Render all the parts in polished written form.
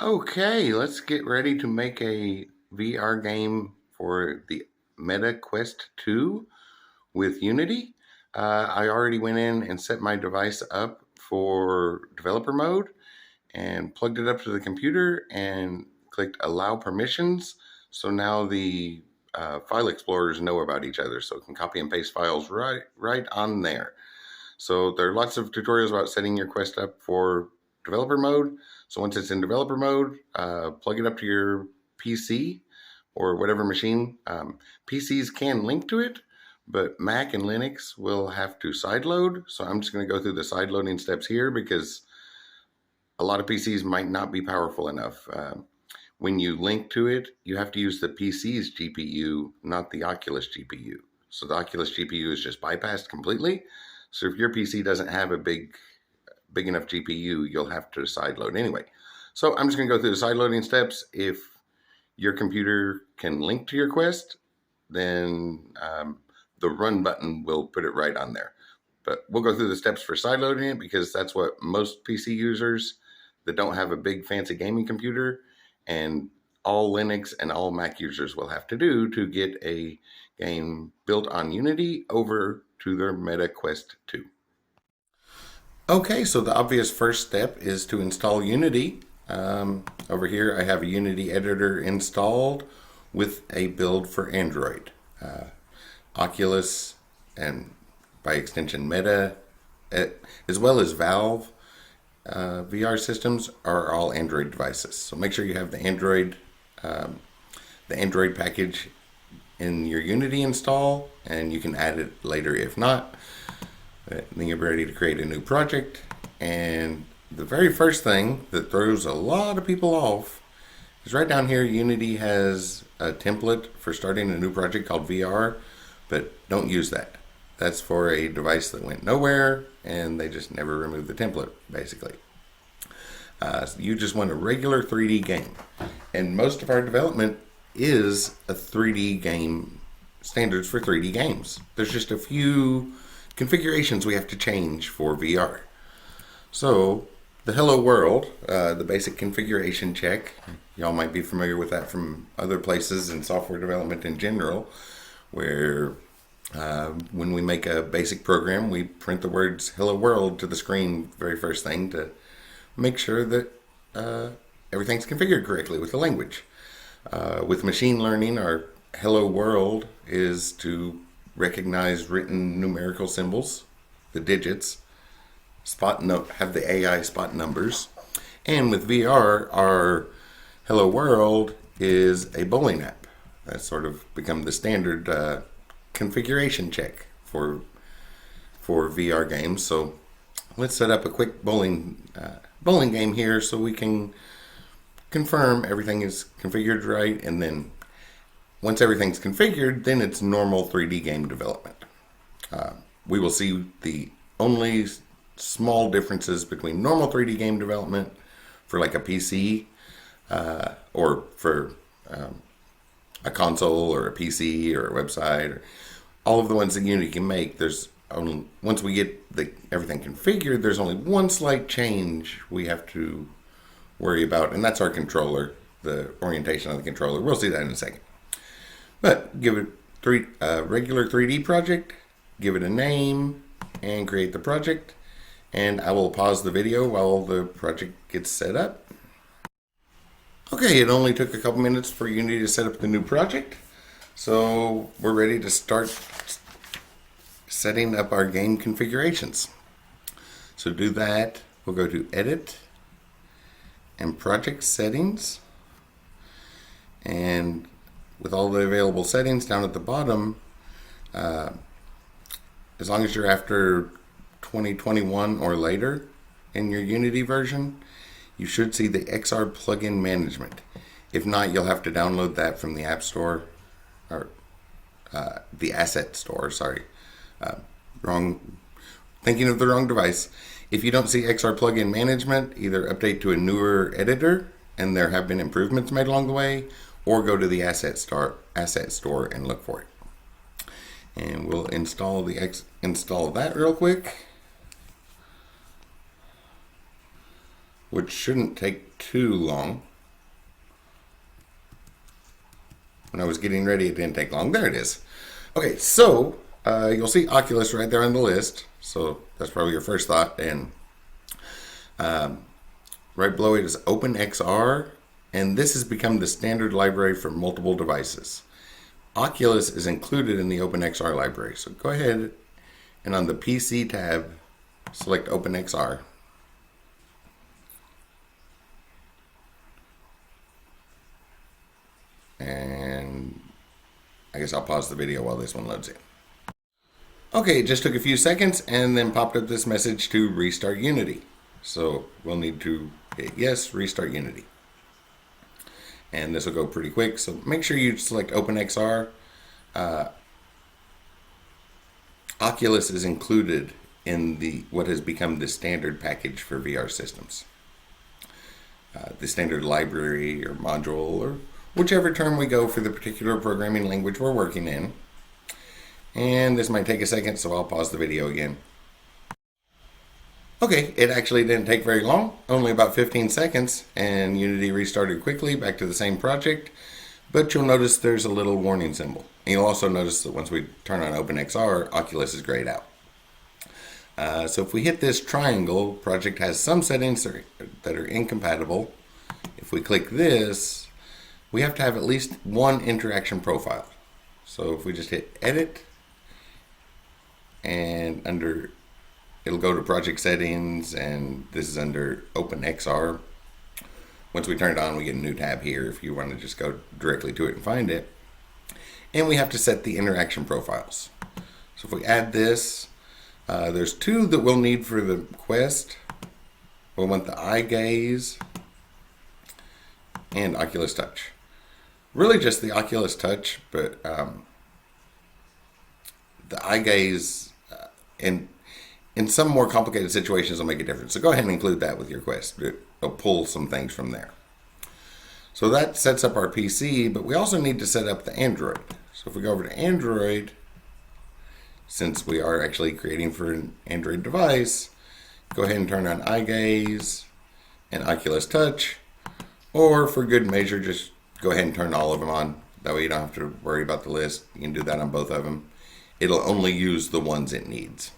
Okay, let's get ready to make a VR game for the Meta Quest 2 with Unity. I already went in and set my device up for developer mode and plugged it up to the computer and clicked allow permissions. So now the file explorers know about each other, so it can copy and paste files right on there. So there are lots of tutorials about setting your Quest up for developer mode. So once it's in developer mode, plug it up to your PC or whatever machine. PCs can link to it, but Mac and Linux will have to sideload. So I'm just going to go through the sideloading steps here because a lot of PCs might not be powerful enough. When you link to it, you have to use the PC's GPU, not the Oculus GPU. So the Oculus GPU is just bypassed completely. So if your PC doesn't have a big enough GPU, you'll have to sideload anyway. So I'm just going to go through the sideloading steps. If your computer can link to your Quest, then the run button will put it right on there. But we'll go through the steps for sideloading it because that's what most PC users that don't have a big fancy gaming computer and all Linux and all Mac users will have to do to get a game built on Unity over to their Meta Quest 2. Okay, so the obvious first step is to install Unity. Over here, I have a Unity editor installed with a build for Android. Oculus and by extension Meta, as well as Valve VR systems are all Android devices. So make sure you have the Android package in your Unity install, and you can add it later if not. Then you're ready to create a new project. And the very first thing that throws a lot of people off is right down here. Unity has a template for starting a new project called VR, but don't use that. That's for a device that went nowhere and they just never removed the template, basically. So you just want a regular 3D game. And most of our development is a 3D game, standards for 3D games. There's just a few configurations we have to change for VR. So the hello world, the basic configuration check, y'all might be familiar with that from other places in software development in general, where when we make a basic program, we print the words hello world to the screen very first thing to make sure that everything's configured correctly with the language. With machine learning, our hello world is to recognize written numerical symbols, the digits, have the AI spot numbers. And with VR, our hello world is a bowling app. That's sort of become the standard configuration check for VR games. So let's set up a quick bowling game here so we can confirm everything is configured right, and then once everything's configured, then it's normal 3D game development. We will see the only small differences between normal 3D game development for like a PC or for a console or a PC or a website, or all of the ones that Unity can make. There's only, once we get everything configured, there's only one slight change we have to worry about, and that's our controller, the orientation of the controller. We'll see that in a second. But give it a regular 3D project, give it a name, and create the project. And I will pause the video while the project gets set up. Okay, it only took a couple minutes for Unity to set up the new project. So we're ready to start setting up our game configurations. So to do that, we'll go to Edit and Project Settings. And with all the available settings down at the bottom, as long as you're after 2021 or later in your Unity version, you should see the XR plugin management. If not, you'll have to download that from the App Store, or the Asset Store, sorry. Thinking of the wrong device. If you don't see XR plugin management, either update to a newer editor, and there have been improvements made along the way, or go to the Asset Store and look for it. And we'll install that real quick. which shouldn't take too long. When I was getting ready, it didn't take long. There it is. Okay, so you'll see Oculus right there on the list. So that's probably your first thought. And right below it is OpenXR. And this has become the standard library for multiple devices. Oculus is included in the OpenXR library. So go ahead and on the PC tab, select OpenXR. And I guess I'll pause the video while this one loads in. Okay, it just took a few seconds and then popped up this message to restart Unity. So we'll need to hit yes, restart Unity. And this will go pretty quick. So make sure you select OpenXR. Oculus is included in what has become the standard package for VR systems. The standard library or module or whichever term we go for the particular programming language we're working in. And this might take a second, so I'll pause the video again. Okay, it actually didn't take very long, only about 15 seconds, and Unity restarted quickly back to the same project, but you'll notice there's a little warning symbol. And you'll also notice that once we turn on OpenXR, Oculus is grayed out. So if we hit this triangle, project has some settings that are incompatible. If we click this, we have to have at least one interaction profile. So if we just hit edit, and it'll go to project settings, and this is under OpenXR. Once we turn it on, we get a new tab here if you want to just go directly to it and find it. And we have to set the interaction profiles. So if we add this, there's two that we'll need for the Quest. We'll want the eye gaze and Oculus Touch. Really just the Oculus Touch, but the eye gaze in some more complicated situations will make a difference. So go ahead and include that with your Quest. It'll pull some things from there. So that sets up our PC, but we also need to set up the Android. So if we go over to Android, since we are actually creating for an Android device, go ahead and turn on eye gaze and Oculus Touch, or for good measure, just go ahead and turn all of them on. That way you don't have to worry about the list. You can do that on both of them. It'll only use the ones it needs.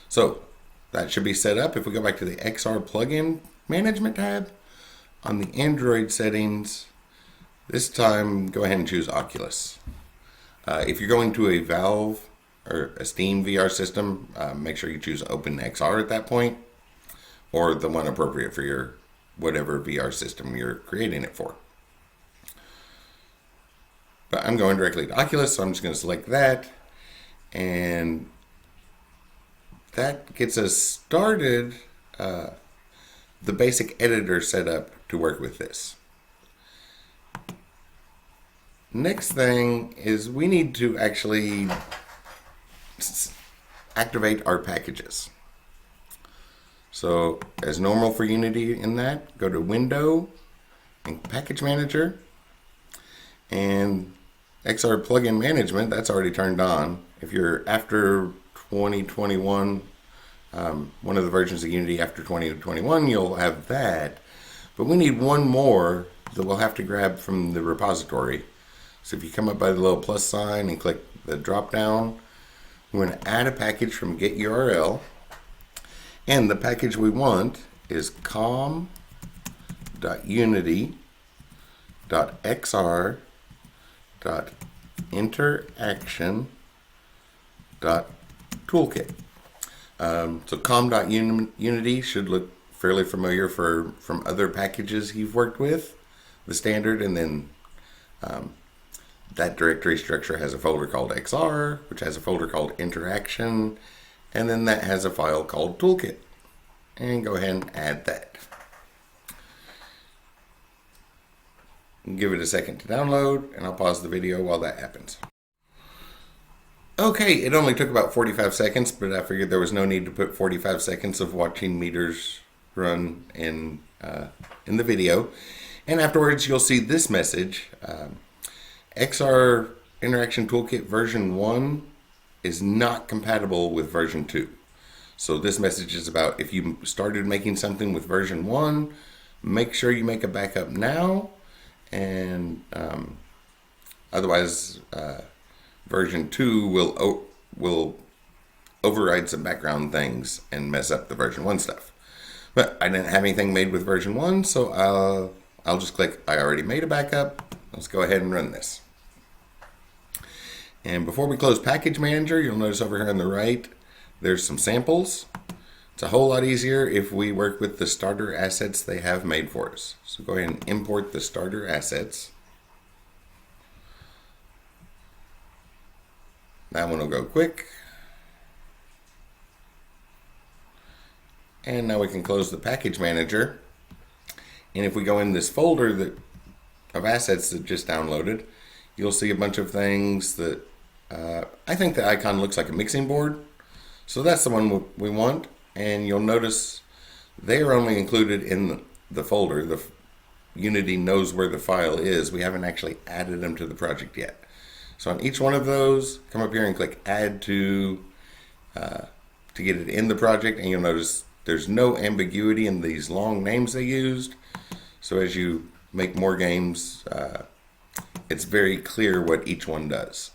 So that should be set up. If we go back to the XR plugin management tab, on the Android settings, this time go ahead and choose Oculus. If you're going to a Valve or a Steam VR system, make sure you choose OpenXR at that point, or the one appropriate for your whatever VR system you're creating it for. But I'm going directly to Oculus, so I'm just going to select that, and that gets us started, the basic editor set up to work with this. Next thing is we need to actually activate our packages. So as normal for Unity in that, go to Window and Package Manager, and XR Plugin Management, that's already turned on. If you're after 2021, one of the versions of Unity after 2021, you'll have that. But we need one more that we'll have to grab from the repository. So if you come up by the little plus sign and click the drop down, we're going to add a package from get URL. And the package we want is com.unity.xr.interaction.toolkit. So com.unity should look fairly familiar from other packages you've worked with, the standard, and then that directory structure has a folder called XR, which has a folder called interaction, and then that has a file called toolkit. And go ahead and add that. Give it a second to download, and I'll pause the video while that happens. Okay, it only took about 45 seconds, but I figured there was no need to put 45 seconds of watching meters run in the video. And afterwards, you'll see this message. XR Interaction Toolkit version 1 is not compatible with version 2. So this message is about if you started making something with version 1, make sure you make a backup now, and otherwise version 2 will override some background things and mess up the version 1 stuff. But I didn't have anything made with version 1, so I'll just click I already made a backup. Let's go ahead and run this. And before we close Package Manager, you'll notice over here on the right, there's some samples. It's a whole lot easier if we work with the starter assets they have made for us. So go ahead and import the starter assets. That one will go quick. And now we can close the Package Manager. And if we go in this folder of assets that just downloaded, you'll see a bunch of things that I think the icon looks like a mixing board. So that's the one we want, and you'll notice they are only included in the folder. The Unity knows where the file is. We haven't actually added them to the project yet. So on each one of those, come up here and click Add to get it in the project, and you'll notice there's no ambiguity in these long names they used. So as you make more games, it's very clear what each one does.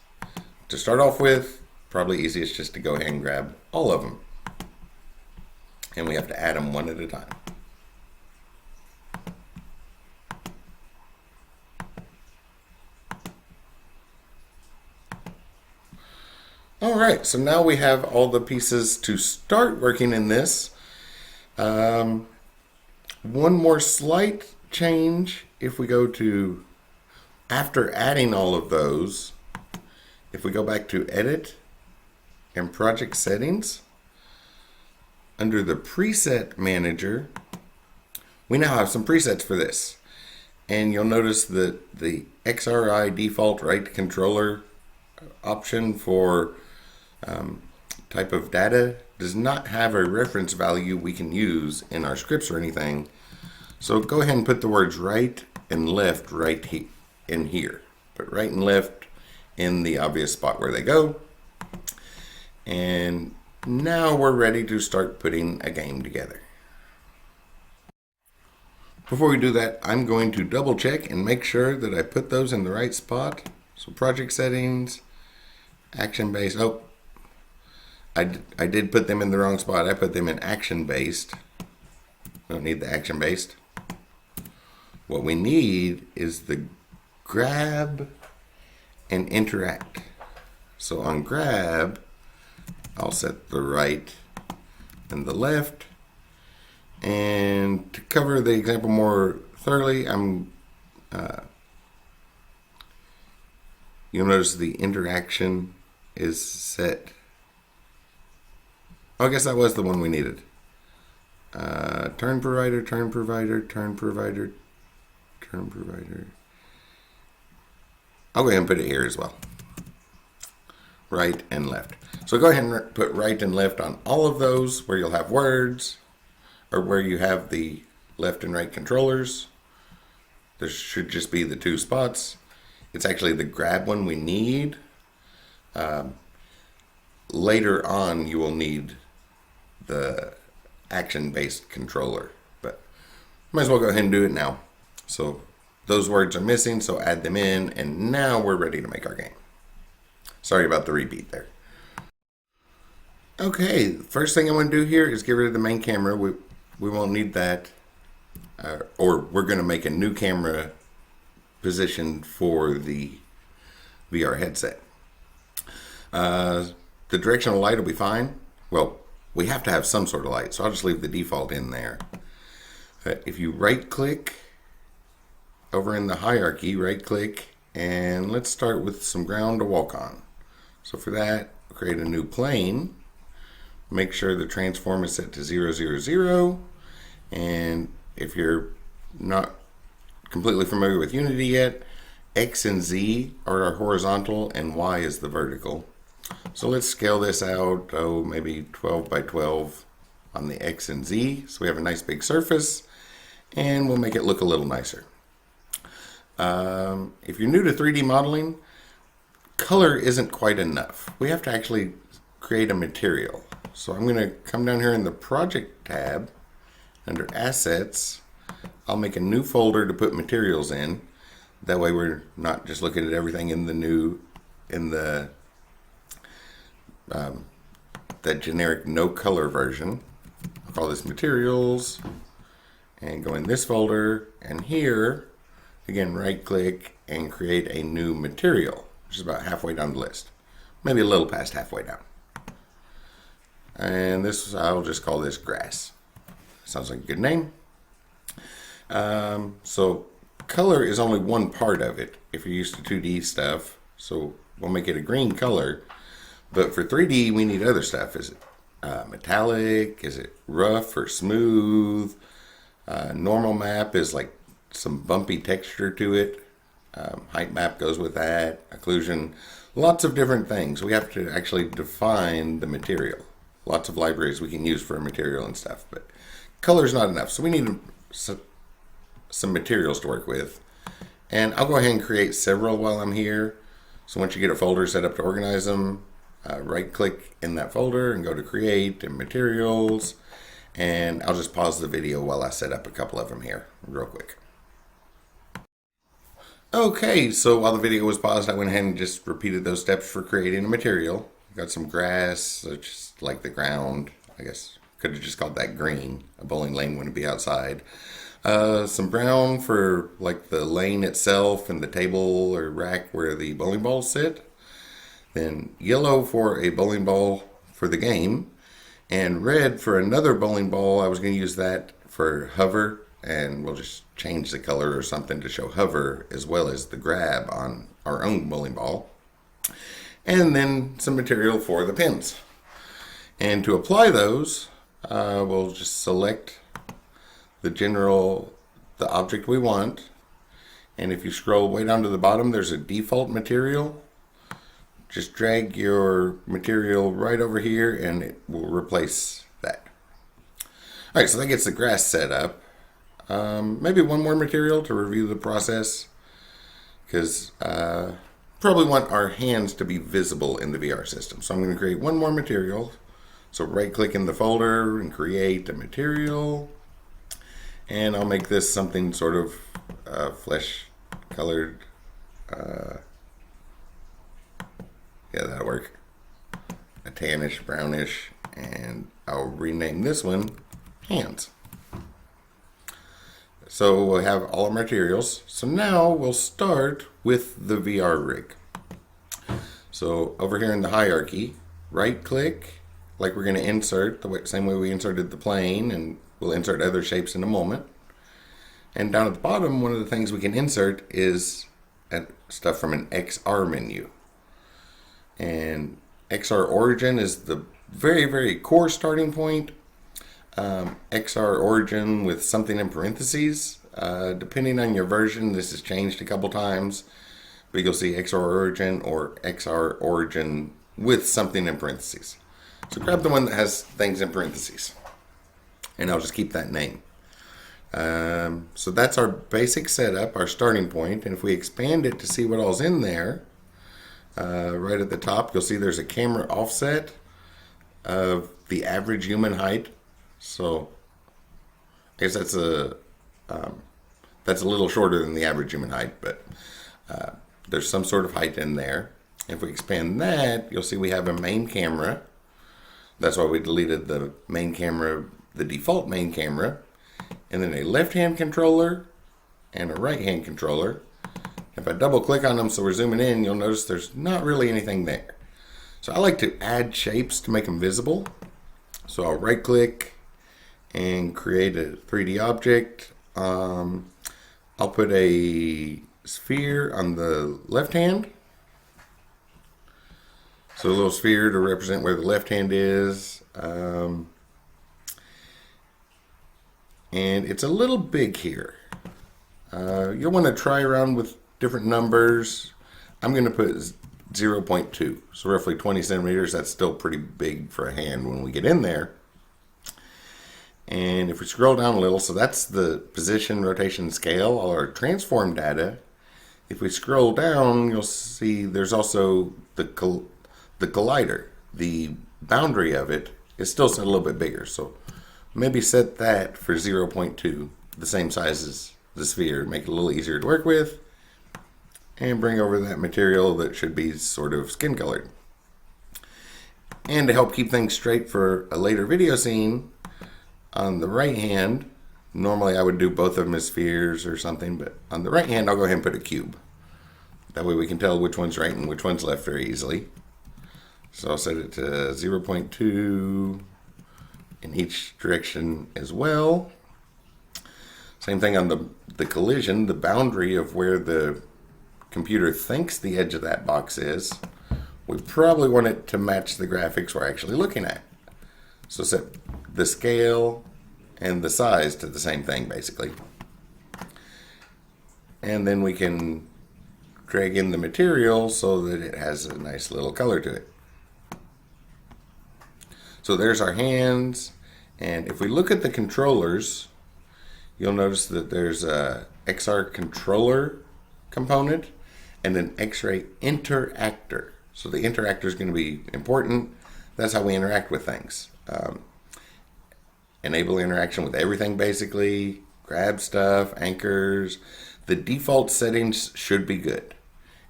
To start off with, probably easiest just to go ahead and grab all of them. And we have to add them one at a time. All right, so now we have all the pieces to start working in this. One more slight change if we go to, after adding all of those, if we go back to Edit and Project Settings, under the Preset Manager, we now have some presets for this. And you'll notice that the XRI default right controller option for type of data does not have a reference value we can use in our scripts or anything. So go ahead and put the words right and left in here. Put right and left in the obvious spot where they go. And now we're ready to start putting a game together. Before we do that, I'm going to double check and make sure that I put those in the right spot. So project settings, action based. Oh, I did put them in the wrong spot. I put them in action based. Don't need the action based. What we need is the grab and interact. So on grab, I'll set the right and the left. And to cover the example more thoroughly, you'll notice the interaction is set. Oh, I guess that was the one we needed. Turn provider, turn provider, turn provider, turn provider. I'll go ahead and put it here as well. Right and left. So go ahead and put right and left on all of those where you'll have words or where you have the left and right controllers. There should just be the two spots. It's actually the grab one we need. Later on, you will need the action-based controller, but might as well go ahead and do it now. So those words are missing, so add them in, and now we're ready to make our game. Sorry about the repeat there. Okay, first thing I want to do here is get rid of the main camera. We won't need that, or we're going to make a new camera position for the VR headset. The directional light will be fine. Well, we have to have some sort of light, so I'll just leave the default in there. If you right click over in the hierarchy, right click, and let's start with some ground to walk on. So for that, create a new plane. Make sure the transform is set to 0, 0, 0. And if you're not completely familiar with Unity yet, X and Z are our horizontal and Y is the vertical. So let's scale this out, maybe 12 by 12 on the X and Z. So we have a nice big surface, and we'll make it look a little nicer. If you're new to 3D modeling, color isn't quite enough. We have to actually create a material. So I'm going to come down here in the project tab under assets. I'll make a new folder to put materials in. That way we're not just looking at everything in the that generic no color version. I'll call this materials and go in this folder, and here again right click and create a new material, which is about halfway down the list, maybe a little past halfway down. And this, I'll just call this grass. Sounds like a good name. So color is only one part of it if you're used to 2D stuff, so we'll make it a green color. But for 3D, we need other stuff. Is it metallic? Is it rough or smooth? Normal map is like some bumpy texture to it. Height map goes with that. Occlusion, lots of different things. We have to actually define the material. Lots of libraries we can use for a material and stuff, but color's not enough. So we need some materials to work with. And I'll go ahead and create several while I'm here. So once you get a folder set up to organize them, right click in that folder and go to create and materials. And I'll just pause the video while I set up a couple of them here real quick. Okay, so while the video was paused, I went ahead and just repeated those steps for creating a material. Got some grass, just like the ground. I guess could have just called that green. A bowling lane wouldn't be outside. Some brown for like the lane itself and the table or rack where the bowling balls sit. Then yellow for a bowling ball for the game. And red for another bowling ball. I was going to use that for hover, and we'll just change the color or something to show hover as well as the grab on our own bowling ball. And then some material for the pins. And to apply those, we'll just select the object we want. And if you scroll way down to the bottom, there's a default material. Just drag your material right over here and it will replace that. All right, so that gets the grass set up. Maybe one more material to review the process, because probably want our hands to be visible in the VR system. So I'm going to create one more material. So right click in the folder and create a material. And I'll make this something sort of flesh colored. Yeah, that'll work. A tannish, brownish, and I'll rename this one hands. So we'll have all our materials. So now we'll start with the VR rig. So over here in the hierarchy, right click, like we're going to insert, same way we inserted the plane, and we'll insert other shapes in a moment. And down at the bottom, one of the things we can insert is stuff from an XR menu. And XR origin is the very, very core starting point. XR origin with something in parentheses. Depending on your version, this has changed a couple times. But you'll see XR origin or XR origin with something in parentheses. So grab the one that has things in parentheses. And I'll just keep that name. So that's our basic setup, our starting point. And if we expand it to see what all's in there, right at the top, you'll see there's a camera offset of the average human height. So I guess that's a little shorter than the average human height, but there's some sort of height in there. If we expand that, you'll see we have a main camera. That's why we deleted the main camera, the default main camera, and then a left-hand controller and a right-hand controller. If I double click on them so we're zooming in, you'll notice there's not really anything there. So I like to add shapes to make them visible. So I'll right click and create a 3D object. I'll put a sphere on the left hand. So a little sphere to represent where the left hand is. And it's a little big here. You'll want to try around with different numbers. I'm going to put 0.2, so roughly 20 centimeters. That's still pretty big for a hand when we get in there. And if we scroll down a little, so that's the position, rotation, scale, all our transform data. If we scroll down, you'll see there's also the collider. The boundary of it it's still set a little bit bigger. So maybe set that for 0.2, the same size as the sphere, make it a little easier to work with, and bring over that material that should be sort of skin colored. And to help keep things straight for a later video scene, on the right hand, normally I would do both of them as spheres or something, but on the right hand I'll go ahead and put a cube. That way we can tell which one's right and which one's left very easily. So I'll set it to 0.2 in each direction as well. Same thing on the collision, the boundary of where the computer thinks the edge of that box is. We probably want it to match the graphics we're actually looking at. So set the scale and the size to the same thing basically. And then we can drag in the material so that it has a nice little color to it. So there's our hands, and if we look at the controllers, you'll notice that there's a XR controller component and an X-ray interactor. So the interactor is going to be important. That's how we interact with things. Enable interaction with everything basically, grab stuff, anchors. The default settings should be good.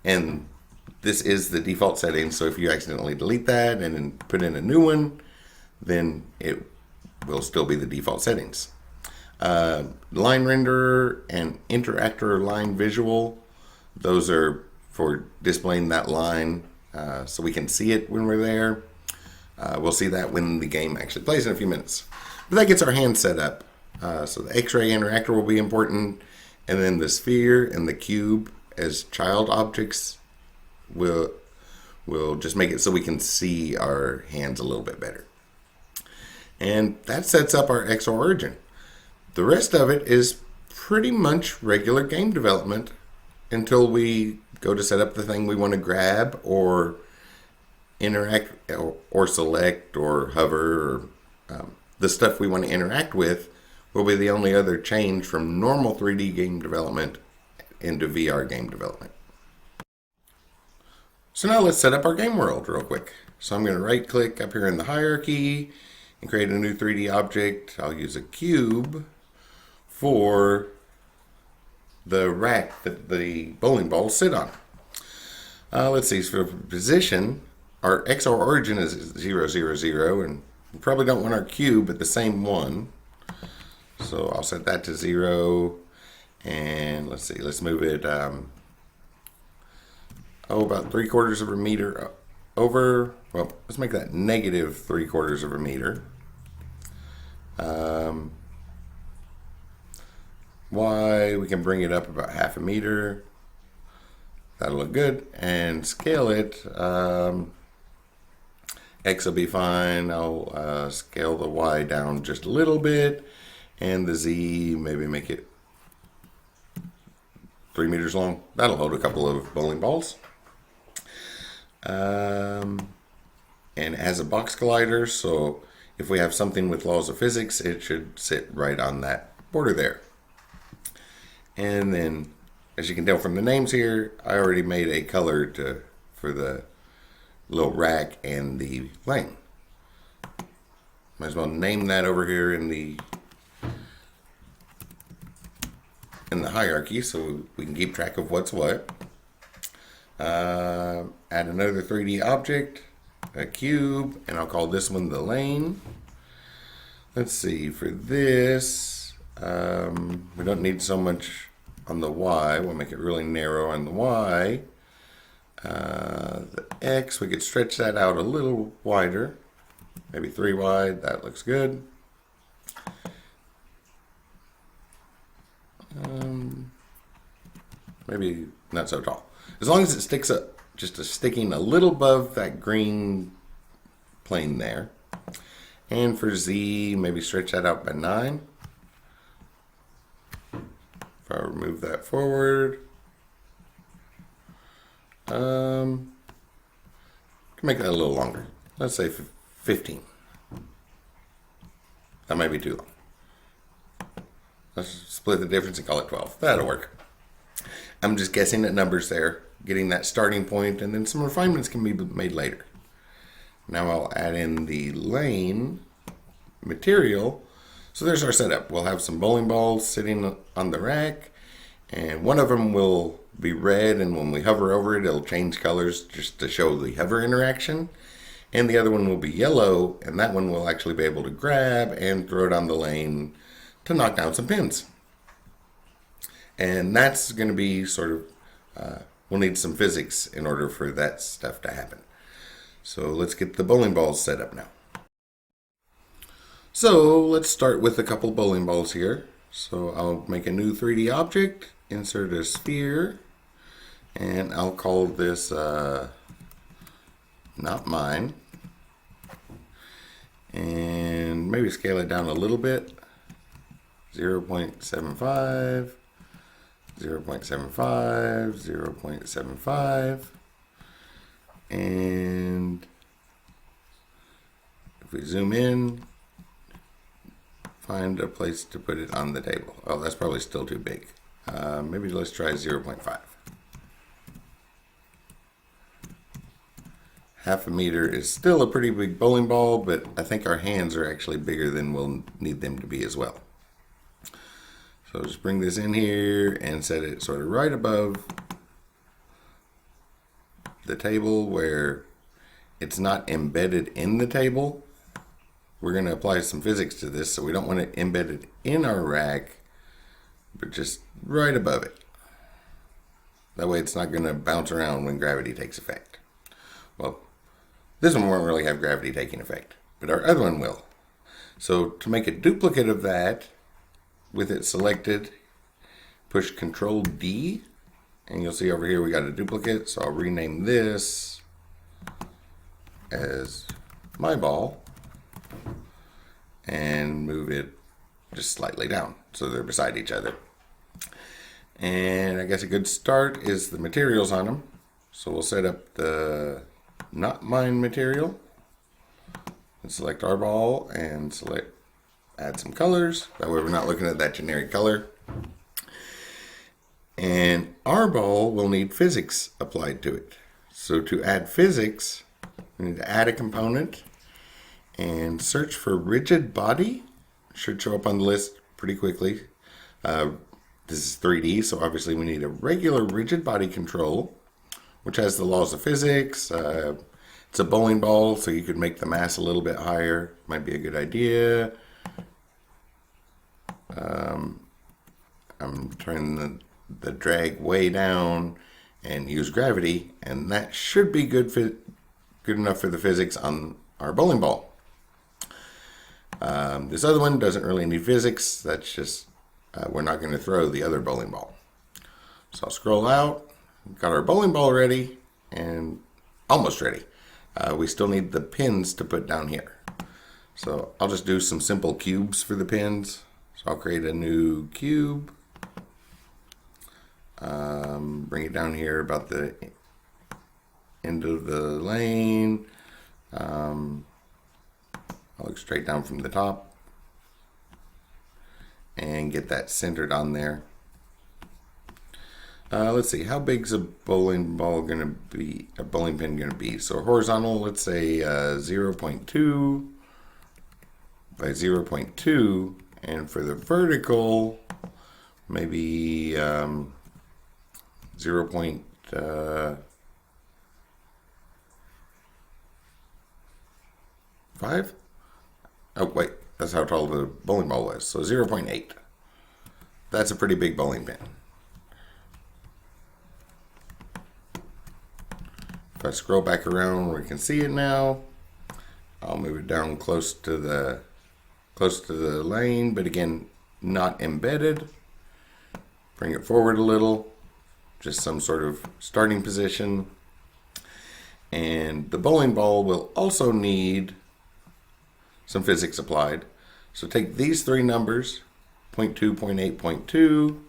And this is the default settings, so if you accidentally delete that and then put in a new one, then it will still be the default settings. Line renderer and interactor line visual, those are for displaying that line so we can see it when we're there. We'll see that when the game actually plays in a few minutes. But that gets our hand set up. So the X-ray interactor will be important, and then the sphere and the cube as child objects will just make it so we can see our hands a little bit better. And that sets up our XR origin. The rest of it is pretty much regular game development until we go to set up the thing we want to grab or interact or select or hover. Or, the stuff we want to interact with will be the only other change from normal 3D game development into VR game development. So now let's set up our game world real quick. So I'm going to right click up here in the hierarchy and create a new 3D object. I'll use a cube for the rack that the bowling balls sit on. Let's see, so for position, our XR origin is 0, 0, 0, and we probably don't want our cube at the same one. So I'll set that to 0, and let's see, let's move it, about 3/4 of a meter over. Well, let's make that negative 3/4 of a meter. Y, we can bring it up about 1/2 meter. That'll look good. And scale it. X will be fine. I'll scale the Y down just a little bit. And the Z, maybe make it 3 meters long. That'll hold a couple of bowling balls. And it has a box collider, so if we have something with laws of physics, it should sit right on that border there. And then, as you can tell from the names here, I already made a color for the little rack and the lane. Might as well name that over here in the hierarchy so we can keep track of what's what. Add another 3D object, a cube, and I'll call this one the lane. Let's see, for this, we don't need so much on the Y. We'll make it really narrow on the Y. The X, we could stretch that out a little wider, maybe 3 wide. That looks good. Maybe not so tall. As long as it sticks up, just sticking a little above that green plane there. And for Z, maybe stretch that out by 9. If I remove that forward, can make that a little longer. Let's say 15. That might be too long. Let's split the difference and call it 12. That'll work. I'm just guessing at numbers there, getting that starting point, and then some refinements can be made later. Now I'll add in the lane material. So there's our setup. We'll have some bowling balls sitting on the rack, and one of them will be red, and when we hover over it, it'll change colors just to show the hover interaction. And the other one will be yellow, and that one will actually be able to grab and throw down the lane to knock down some pins. And that's going to be sort of, we'll need some physics in order for that stuff to happen. So let's get the bowling balls set up now. So let's start with a couple bowling balls here. So I'll make a new 3D object, insert a sphere, and I'll call this not mine. And maybe scale it down a little bit. 0.75, 0.75, 0.75. And if we zoom in, find a place to put it on the table. Oh, that's probably still too big. Maybe let's try 0.5. Half a meter is still a pretty big bowling ball, but I think our hands are actually bigger than we'll need them to be as well. So just bring this in here and set it sort of right above the table where it's not embedded in the table. We're going to apply some physics to this, so we don't want it embedded in our rack, but just right above it. That way it's not going to bounce around when gravity takes effect. Well, this one won't really have gravity taking effect, but our other one will. So to make a duplicate of that, with it selected, push Control D, and you'll see over here we got a duplicate. So I'll rename this as my ball and move it just slightly down so they're beside each other. And I guess a good start is the materials on them. So we'll set up the not mine material and select our ball and add some colors. That way we're not looking at that generic color. And our ball will need physics applied to it. So to add physics, we need to add a component and search for rigid body. Should show up on the list pretty quickly. This is 3D, so obviously we need a regular rigid body control, which has the laws of physics. It's a bowling ball, so you could make the mass a little bit higher. Might be a good idea. I'm turning the drag way down and use gravity, and that should be good enough for the physics on our bowling ball. This other one doesn't really need physics. That's just, we're not going to throw the other bowling ball. So I'll scroll out, got our bowling ball ready, and almost ready. We still need the pins to put down here. So I'll just do some simple cubes for the pins. So I'll create a new cube. Bring it down here about the end of the lane. I'll look straight down from the top and get that centered on there. Let's see, how big's a bowling ball gonna be, a bowling pin gonna be? So horizontal, let's say 0.2 by 0.2, and for the vertical, maybe 0.5? Oh wait, that's how tall the bowling ball was. So 0.8. That's a pretty big bowling pin. If I scroll back around, we can see it now. I'll move it down close to the lane, but again, not embedded. Bring it forward a little, just some sort of starting position. And the bowling ball will also need some physics applied. So take these three numbers, 0.2, 0.8, 0.2,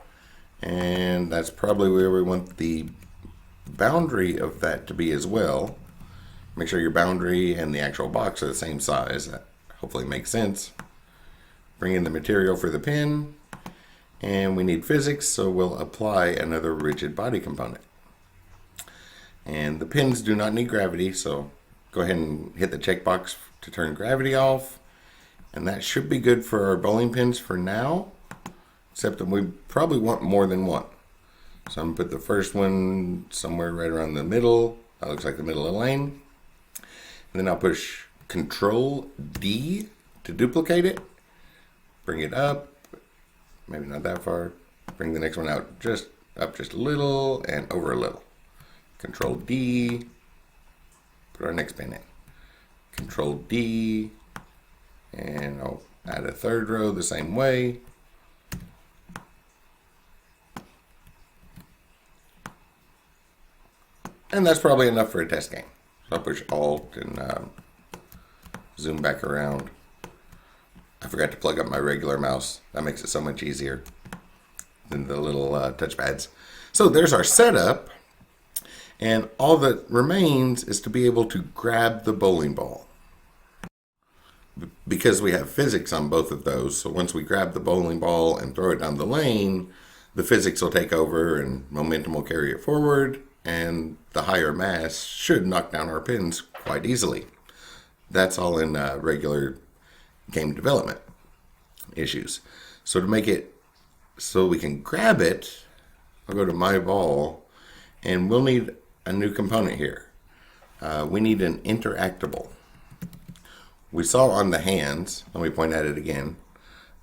and that's probably where we want the boundary of that to be as well. Make sure your boundary and the actual box are the same size. That hopefully makes sense. Bring in the material for the pin, and we need physics, so we'll apply another rigid body component. And the pins do not need gravity, so go ahead and hit the checkbox to turn gravity off. And that should be good for our bowling pins for now, except that we probably want more than one. So I'm going to put the first one somewhere right around the middle. That looks like the middle of the lane. And then I'll push Control D to duplicate it. Bring it up. Maybe not that far. Bring the next one out just up just a little and over a little. Control D. Put our next pin in. Control D. And I'll add a third row the same way. And that's probably enough for a test game. So I'll push Alt and zoom back around. I forgot to plug up my regular mouse. That makes it so much easier than the little touchpads. So there's our setup. And all that remains is to be able to grab the bowling ball. Because we have physics on both of those, so once we grab the bowling ball and throw it down the lane, the physics will take over and momentum will carry it forward, and the higher mass should knock down our pins quite easily. That's all in regular game development issues. So to make it so we can grab it, I'll go to My Ball, and we'll need a new component here. We need an interactable. We saw on the hands, let me point at it again.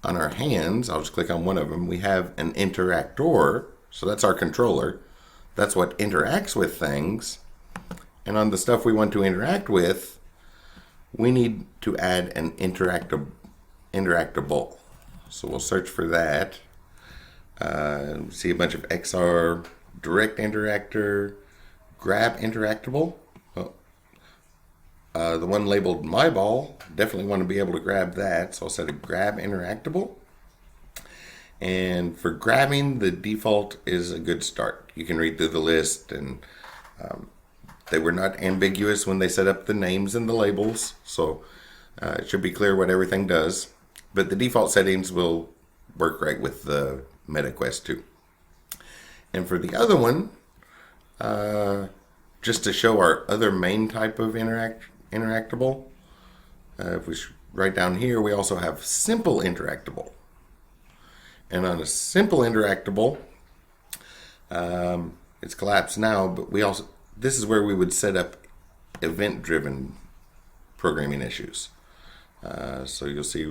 On our hands, I'll just click on one of them, we have an interactor, so that's our controller. That's what interacts with things. And on the stuff we want to interact with, we need to add an interactable. So we'll search for that. See a bunch of XR, direct interactor, grab interactable. The one labeled My Ball, definitely want to be able to grab that. So I'll set a grab interactable. And for grabbing, the default is a good start. You can read through the list, and they were not ambiguous when they set up the names and the labels. So it should be clear what everything does. But the default settings will work right with the MetaQuest 2. And for the other one, just to show our other main type of interactable, if we write down here, we also have simple interactable. And on a simple interactable, it's collapsed now, but this is where we would set up event-driven programming issues. So you'll see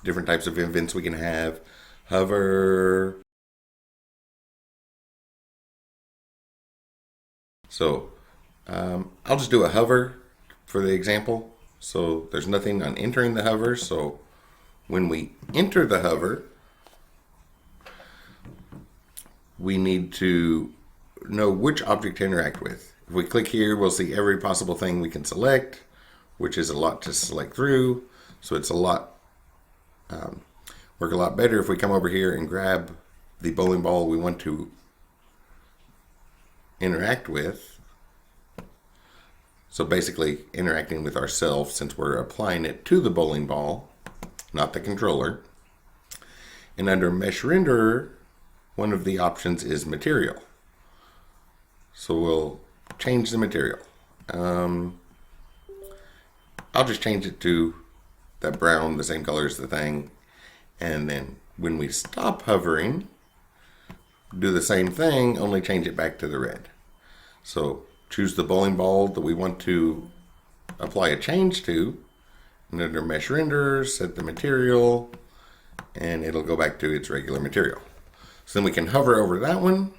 different types of events we can have. Hover. So I'll just do a hover for the example. So there's nothing on entering the hover. So when we enter the hover, we need to know which object to interact with. If we click here, we'll see every possible thing we can select, which is a lot to select through. So it's a lot, work a lot better if we come over here and grab the bowling ball we want to interact with. So basically interacting with ourselves, since we're applying it to the bowling ball, not the controller. And under Mesh Renderer, one of the options is material. So we'll change the material. I'll just change it to that brown, the same color as the thing. And then when we stop hovering, do the same thing, only change it back to the red. So choose the bowling ball that we want to apply a change to, and under Mesh Renderer, set the material, and it'll go back to its regular material. So then we can hover over that one,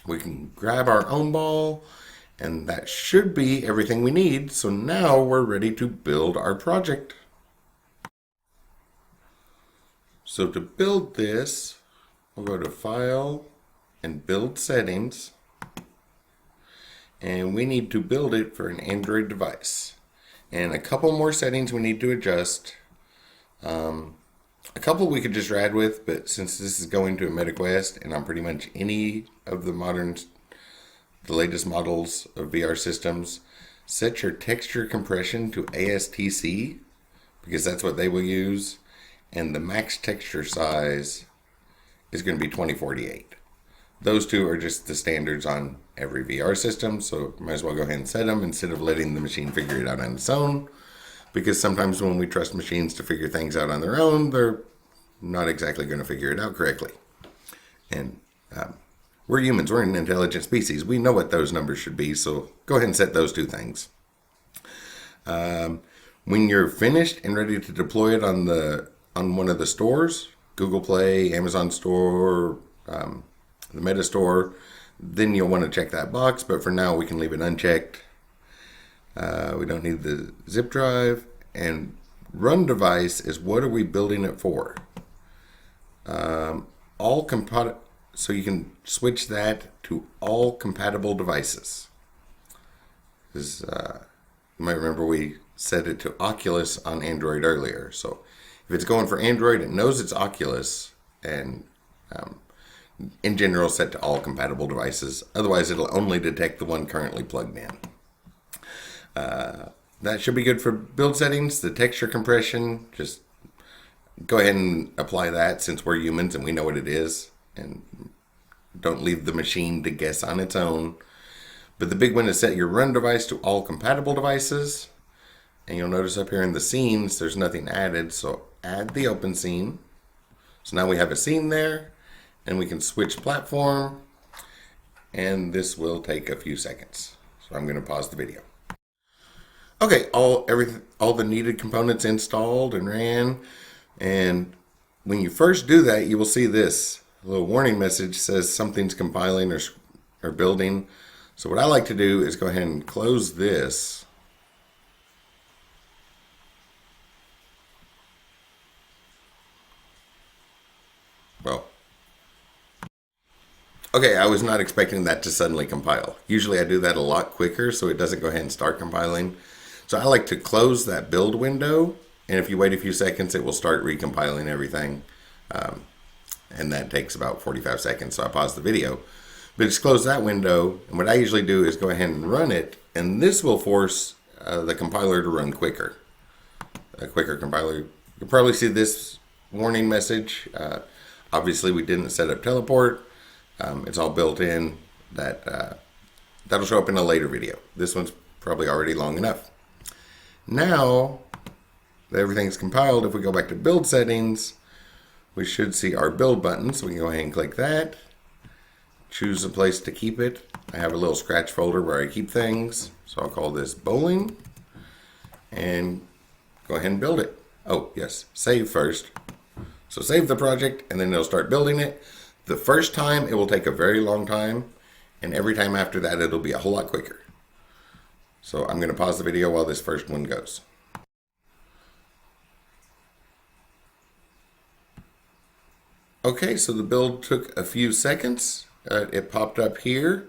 we can grab our own ball, and that should be everything we need. So now we're ready to build our project. So to build this, we'll go to File and Build Settings. And we need to build it for an Android device. And a couple more settings we need to adjust. A couple we could just ride with, but since this is going to a MetaQuest and on pretty much any of the latest models of VR systems, set your texture compression to ASTC, because that's what they will use. And the max texture size is going to be 2048. those two are just the standards on every VR system, so might as well go ahead and set them instead of letting the machine figure it out on its own. Because sometimes when we trust machines to figure things out on their own, they're not exactly going to figure it out correctly. And we're humans, we're an intelligent species. We know what those numbers should be, so go ahead and set those two things. When you're finished and ready to deploy it on one of the stores, Google Play, Amazon Store, the Meta Store, then you'll want to check that box. But for now, we can leave it unchecked. We don't need the zip drive. And run device is what are we building it for? So you can switch that to all compatible devices. You might remember we set it to Oculus on Android earlier. So if it's going for Android, it knows it's Oculus, and in general set to all compatible devices. Otherwise, it'll only detect the one currently plugged in. That should be good for build settings. The texture compression, just go ahead and apply that since we're humans and we know what it is. And don't leave the machine to guess on its own. But the big one is set your run device to all compatible devices. And you'll notice up here in the scenes, there's nothing added. So add the open scene. So now we have a scene there. And we can switch platform. And this will take a few seconds. So I'm going to pause the video. Okay, all the needed components installed and ran. And when you first do that, you will see this. A little warning message says something's compiling or building. So what I like to do is go ahead and close this. Well, okay, I was not expecting that to suddenly compile. Usually I do that a lot quicker so it doesn't go ahead and start compiling. So I like to close that build window, and if you wait a few seconds, it will start recompiling everything. And that takes about 45 seconds, so I pause the video. But just close that window, and what I usually do is go ahead and run it, and this will force the compiler to run quicker. A quicker compiler. You'll probably see this warning message. Obviously, we didn't set up teleport. It's all built in. That'll show up in a later video. This one's probably already long enough. Now that everything's compiled, if we go back to build settings, we should see our build button. So we can go ahead and click that. Choose a place to keep it. I have a little scratch folder where I keep things. So I'll call this bowling. And go ahead and build it. Oh, yes, save first. So save the project and then it'll start building it. The first time it will take a very long time. And every time after that, it'll be a whole lot quicker. So I'm going to pause the video while this first one goes. Okay, so the build took a few seconds. It popped up here,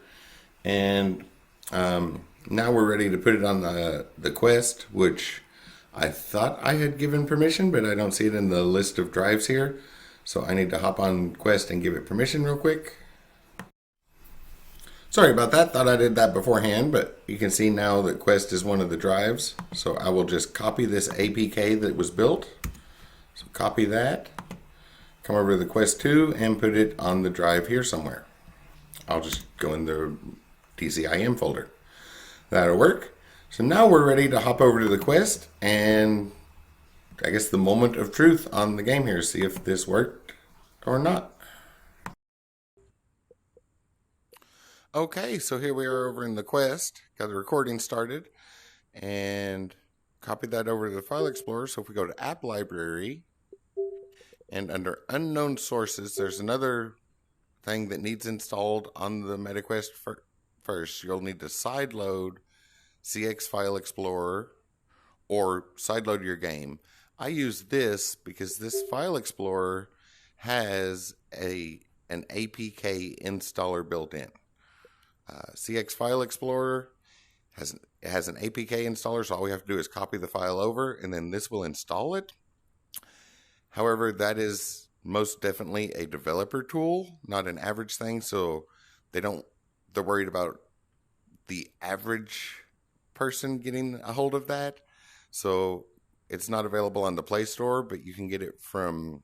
and now we're ready to put it on the Quest, which I thought I had given permission, but I don't see it in the list of drives here. So I need to hop on Quest and give it permission real quick. Sorry about that, thought I did that beforehand, but you can see now that Quest is one of the drives. So I will just copy this APK that was built. So copy that. Come over to the Quest 2 and put it on the drive here somewhere. I'll just go in the DCIM folder. That'll work. So now we're ready to hop over to the Quest and I guess the moment of truth on the game here. See if this worked or not. Okay, so here we are over in the Quest. Got the recording started and copied that over to the File Explorer. So if we go to App Library, and under unknown sources, there's another thing that needs installed on the MetaQuest first. You'll need to sideload CX File Explorer or sideload your game. I use this because this File Explorer has an APK installer built in. CX File Explorer has an APK installer, so all we have to do is copy the file over, and then this will install it. However, that is most definitely a developer tool, not an average thing. So they're worried about the average person getting a hold of that. So it's not available on the Play Store, but you can get it from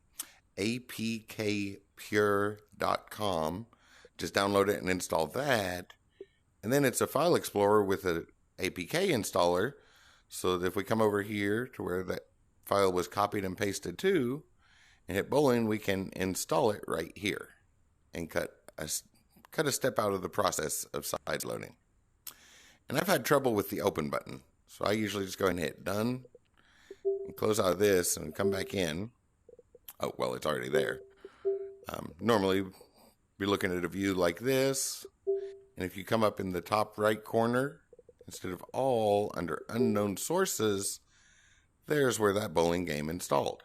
apkpure.com. just download it and install that. And then it's a file explorer with an APK installer. So that if we come over here to where that file was copied and pasted to and hit bowling, we can install it right here and cut a step out of the process of side loading. And I've had trouble with the open button. So I usually just go ahead and hit done and close out of this and come back in. Oh, well, it's already there. Normally, we're looking at a view like this. And if you come up in the top right corner, instead of all under unknown sources, there's where that bowling game installed.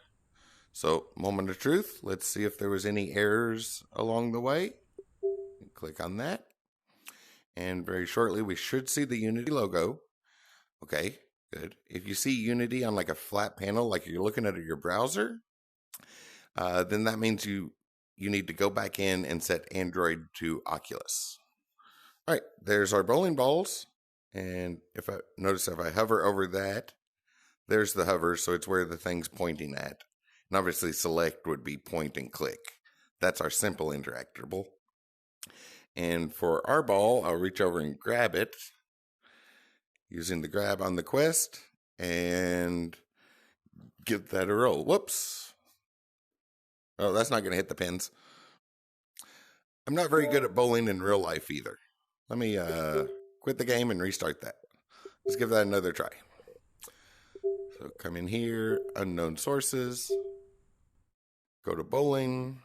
So, moment of truth, let's see if there was any errors along the way. Click on that. And very shortly, we should see the Unity logo. Okay, good. If you see Unity on like a flat panel, like you're looking at your browser, then that means you need to go back in and set Android to Oculus. All right, there's our bowling balls. And if I hover over that, there's the hover, so it's where the thing's pointing at. And obviously select would be point and click. That's our simple interactable. And for our ball, I'll reach over and grab it using the grab on the quest and give that a roll. Whoops. Oh, that's not going to hit the pins. I'm not very good at bowling in real life either. Let me quit the game and restart that. Let's give that another try. So come in here, unknown sources, go to bowling.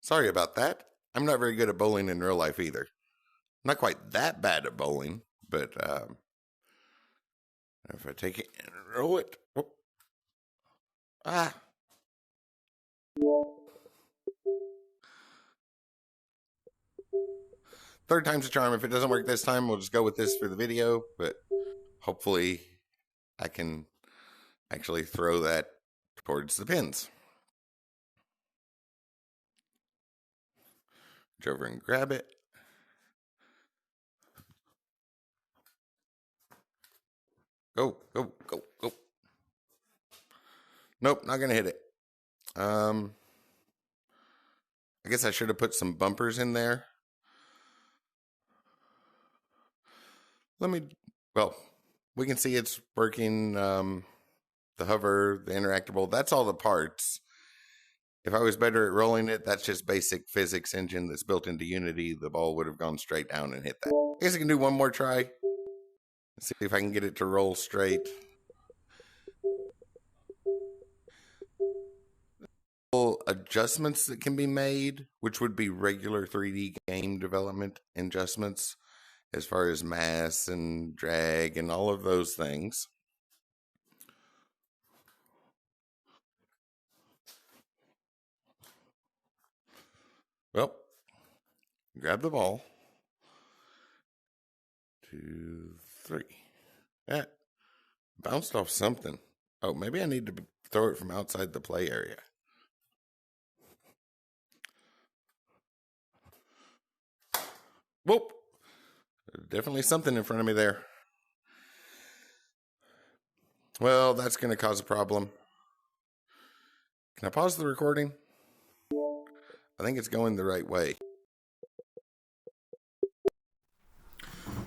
Sorry about that. I'm not very good at bowling in real life either. Not quite that bad at bowling, but if I take it and roll it. Whoop. Ah. Third time's a charm. If it doesn't work this time, we'll just go with this for the video, but hopefully I can actually throw that towards the pins. Reach over and grab it. Go, go, go, go. Nope, not gonna hit it. I guess I should have put some bumpers in there. Well, we can see it's working. The hover, the interactable, that's all the parts. If I was better at rolling it, that's just basic physics engine that's built into Unity. The ball would have gone straight down and hit that. I guess I can do one more try. Let's see if I can get it to roll straight. Adjustments that can be made, which would be regular 3D game development adjustments, as far as mass and drag and all of those things. Well, grab the ball. 2, 3. That bounced off something. Oh, maybe I need to throw it from outside the play area. Whoop! Definitely something in front of me there. Well, that's going to cause a problem. Can I pause the recording? I think it's going the right way.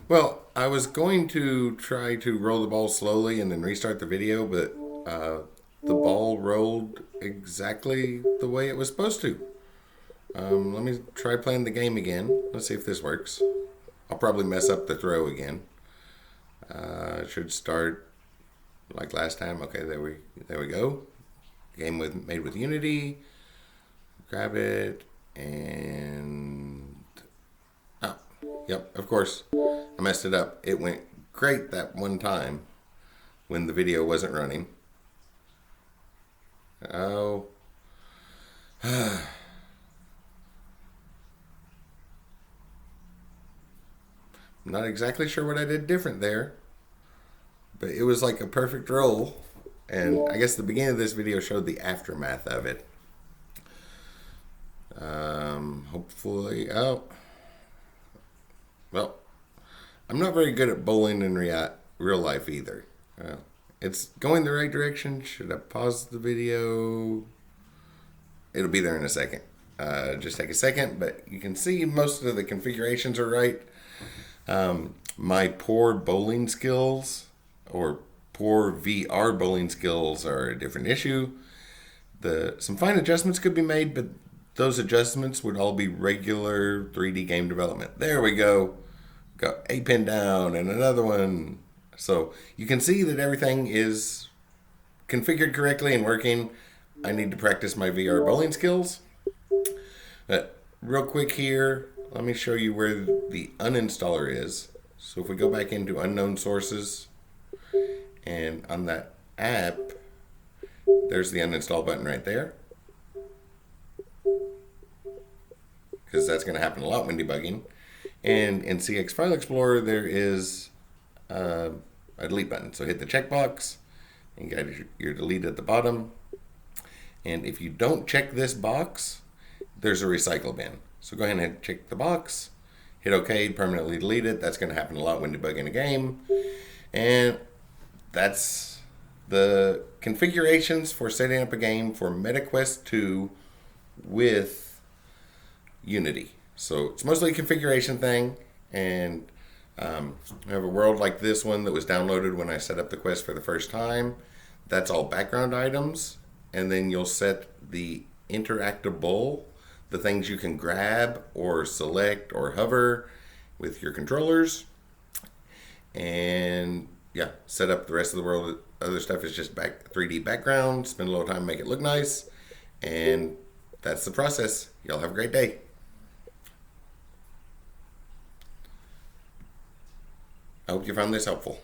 Well, I was going to try to roll the ball slowly and then restart the video, but the ball rolled exactly the way it was supposed to. Let me try playing the game again. Let's see if this works. I'll probably mess up the throw again. It should start like last time. Okay, there we go. Game made with Unity. Grab it and yep, of course I messed it up. It went great that one time when the video wasn't running. Oh. I'm not exactly sure what I did different there, but it was like a perfect roll. And I guess the beginning of this video showed the aftermath of it. Hopefully, well, I'm not very good at bowling in real life either. It's going the right direction. Should I pause the video? it'll be there in a second. Just take a second, but you can see most of the configurations are right. My poor bowling skills or poor VR bowling skills are a different issue. Some fine adjustments could be made, but those adjustments would all be regular 3D game development. There we go. Got a pin down and another one. So you can see that everything is configured correctly and working. I need to practice my VR bowling skills. But real quick here, let me show you where the uninstaller is. So if we go back into unknown sources, and on that app, there's the uninstall button right there. Because that's going to happen a lot when debugging. And in CX File Explorer, there is a delete button. So hit the checkbox, and you got your delete at the bottom. And if you don't check this box, there's a recycle bin. So go ahead and check the box, hit OK, permanently delete it. That's going to happen a lot when debugging a game. And that's the configurations for setting up a game for MetaQuest 2 with Unity. So it's mostly a configuration thing, and I have a world like this one that was downloaded when I set up the Quest for the first time. That's all background items, and then you'll set the interactable, the things you can grab or select or hover with your controllers, and yeah, set up the rest of the world. Other stuff is just 3D background, spend a little time, make it look nice, and that's the process. Y'all have a great day. I hope you found this helpful.